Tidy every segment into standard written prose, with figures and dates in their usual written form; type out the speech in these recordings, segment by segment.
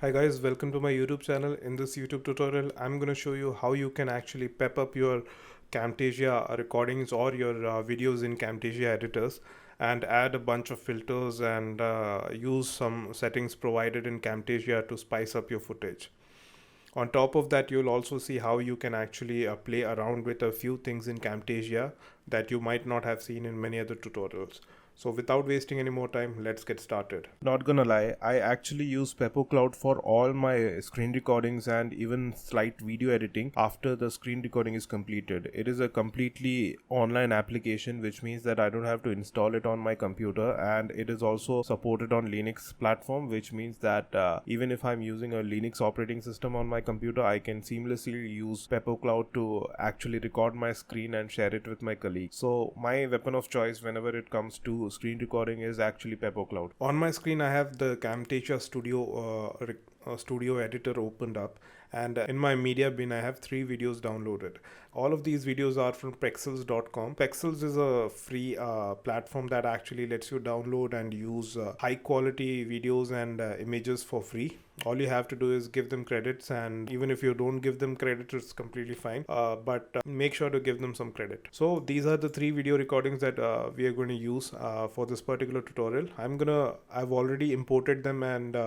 Hi guys, welcome to my YouTube channel. In this YouTube tutorial, I'm going to show you how you can actually pep up your Camtasia recordings or your videos in Camtasia editors and add a bunch of filters and use some settings provided in Camtasia to spice up your footage. On top of that, you'll also see how you can actually play around with a few things in Camtasia that you might not have seen in many other tutorials. So without wasting any more time, let's get started. Not gonna lie, I actually use PepperCloud for all my screen recordings and even slight video editing after the screen recording is completed. It is a completely online application, which means that I don't have to install it on my computer, and it is also supported on Linux platform, which means that even if I'm using a Linux operating system on my computer, I can seamlessly use PepperCloud to actually record my screen and share it with my colleagues. So my weapon of choice whenever it comes to screen recording is actually PepperCloud. On my screen, I have the Camtasia Studio Editor opened up, and in my media bin I have 3 videos downloaded. All of these videos are from pexels.com. Pexels is a free platform that actually lets you download and use high quality videos and images for free. All you have to do is give them credits, and even if you don't give them credit, it's completely fine, but make sure to give them some credit. So these are the 3 video recordings that we are going to use for this particular tutorial. I've already imported them and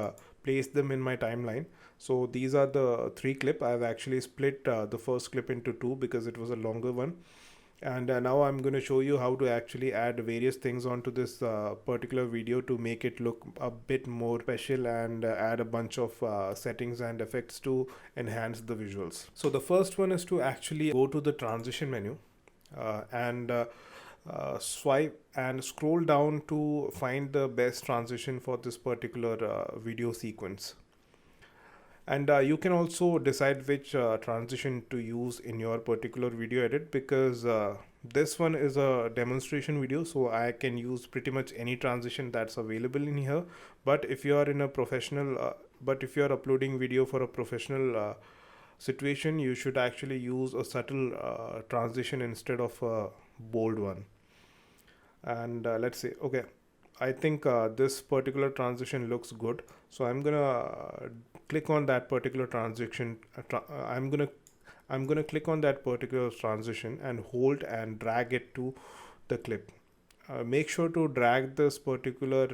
placed them in my timeline. So these are the 3 clip. I've actually split the first clip into 2 because it was a longer one, and now I'm going to show you how to actually add various things onto this particular video to make it look a bit more special, and add a bunch of settings and effects to enhance the visuals. So the first one is to actually go to the transition menu and swipe and scroll down to find the best transition for this particular video sequence. And you can also decide which transition to use in your particular video edit, because this one is a demonstration video, so I can use pretty much any transition that's available in here. But if you are in a professional but if you are uploading video for a professional situation, you should actually use a subtle transition instead of a bold one. And let's say, okay, I think this particular transition looks good, so I'm gonna click on that particular transition. I'm gonna click on that particular transition and hold and drag it to the clip. Make sure to drag this particular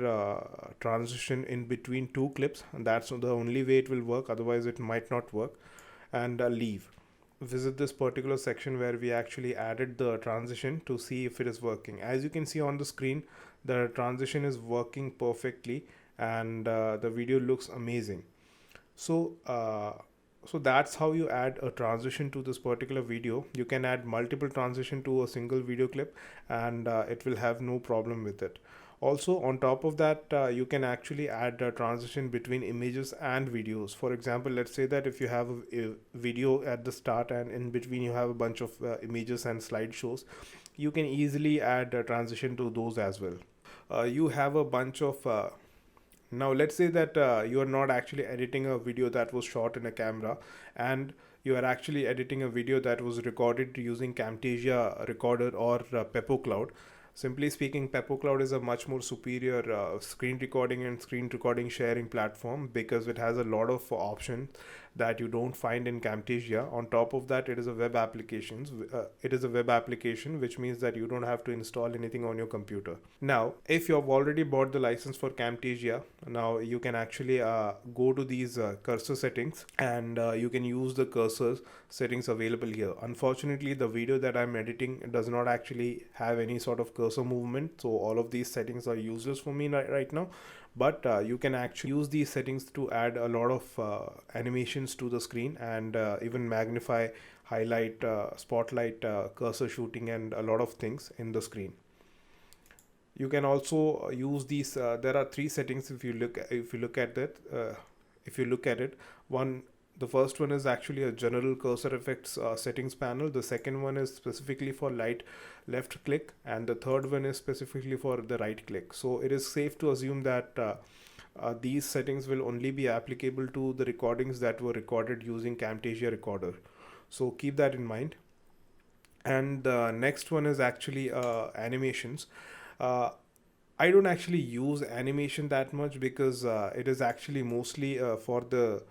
transition in between 2 clips, and that's the only way it will work, otherwise it might not work. And leave. Visit this particular section where we actually added the transition to see if it is working. As you can see on the screen, the transition is working perfectly, and the video looks amazing. So so that's how you add a transition to this particular video. You can add multiple transition to a single video clip, and it will have no problem with it. Also, on top of that, you can actually add a transition between images and videos. For example, let's say that if you have a video at the start and in between you have a bunch of images and slideshows, you can easily add a transition to those as well. You have a bunch of now let's say that you are not actually editing a video that was shot in a camera, and you are actually editing a video that was recorded using Camtasia Recorder or PepperCloud. Simply speaking, PepperCloud is a much more superior screen recording and screen recording sharing platform, because it has a lot of options that you don't find in Camtasia. On top of that, it is a web application, which means that you don't have to install anything on your computer. Now, if you have already bought the license for Camtasia, now you can actually go to these cursor settings, and you can use the cursor settings available here. Unfortunately, the video that I'm editing does not actually have any sort of cursor movement, so all of these settings are useless for me right now. But you can actually use these settings to add a lot of animations to the screen, and even magnify, highlight, spotlight, cursor shooting, and a lot of things in the screen. You can also use these there are 3 settings. If you look at that, if you look at it, the first one is actually a general cursor effects settings panel. The second one is specifically for left click, and the third one is specifically for the right click. So it is safe to assume that these settings will only be applicable to the recordings that were recorded using Camtasia Recorder. So keep that in mind. And the next one is actually animations. I don't actually use animation that much because it is actually mostly for the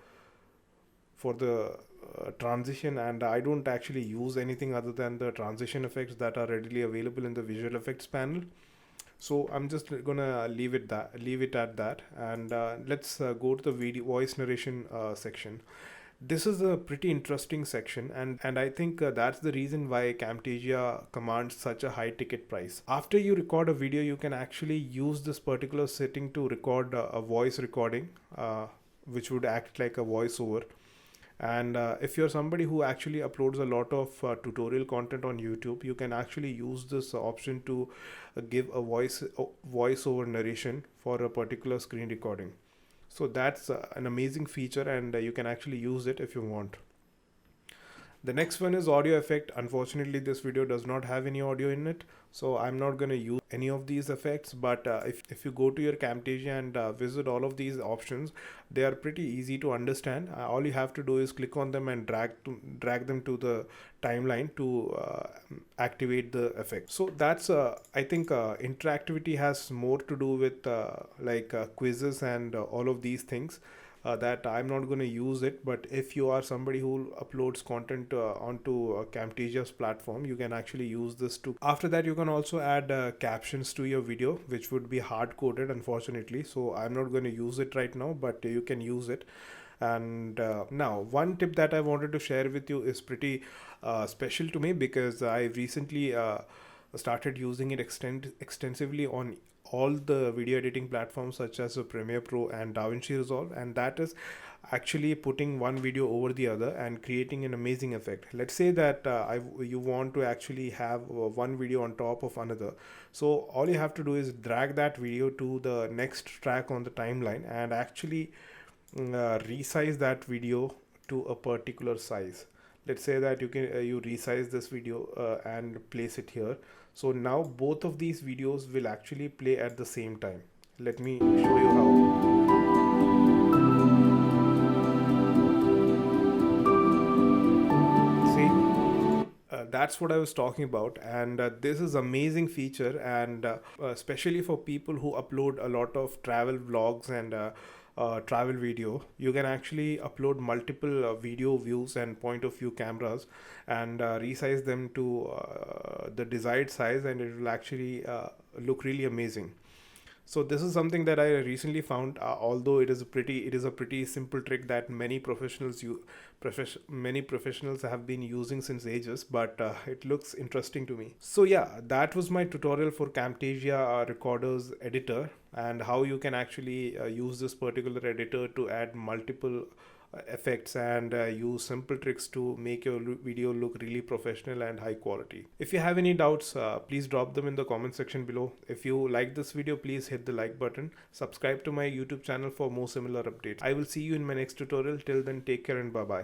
transition, and I don't actually use anything other than the transition effects that are readily available in the visual effects panel. So I'm just gonna leave it at that, and let's go to the video voice narration section. This is a pretty interesting section, and I think that's the reason why Camtasia commands such a high ticket price. After you record a video, you can actually use this particular setting to record a voice recording, which would act like a voiceover. And if you're somebody who actually uploads a lot of tutorial content on YouTube, you can actually use this option to give a voiceover narration for a particular screen recording. So that's an amazing feature, and you can actually use it if you want. The next one is audio effect. Unfortunately, this video does not have any audio in it, so I'm not going to use any of these effects. But if you go to your Camtasia and visit all of these options, they are pretty easy to understand. All you have to do is click on them and drag them to the timeline to activate the effect. So that's I think interactivity has more to do with quizzes and all of these things. That I'm not going to use it, but if you are somebody who uploads content onto Camtasia's platform, you can actually use this too. After that, you can also add captions to your video, which would be hard coded, unfortunately. So I'm not going to use it right now, but you can use it. And now, one tip that I wanted to share with you is pretty special to me, because I recently started using it extensively on all the video editing platforms such as Premiere Pro and DaVinci Resolve, and that is actually putting one video over the other and creating an amazing effect. Let's say that you want to actually have one video on top of another. So all you have to do is drag that video to the next track on the timeline and actually resize that video to a particular size. Let's say that you resize this video and place it here. So now both of these videos will actually play at the same time. Let me show you how. See, that's what I was talking about, and this is amazing feature, and especially for people who upload a lot of travel vlogs and travel video. You can actually upload multiple video views and point of view cameras and resize them to the desired size, and it will actually look really amazing. So this is something that I recently found. Although it is a pretty simple trick that many professionals have been using since ages, but it looks interesting to me. So yeah, that was my tutorial for Camtasia Recorders Editor, and how you can actually use this particular editor to add multiple effects and use simple tricks to make your video look really professional and high quality. If you have any doubts, please drop them in the comment section below. If you like this video, please hit the like button. Subscribe to my YouTube channel for more similar updates. I will see you in my next tutorial. Till then, take care and bye bye.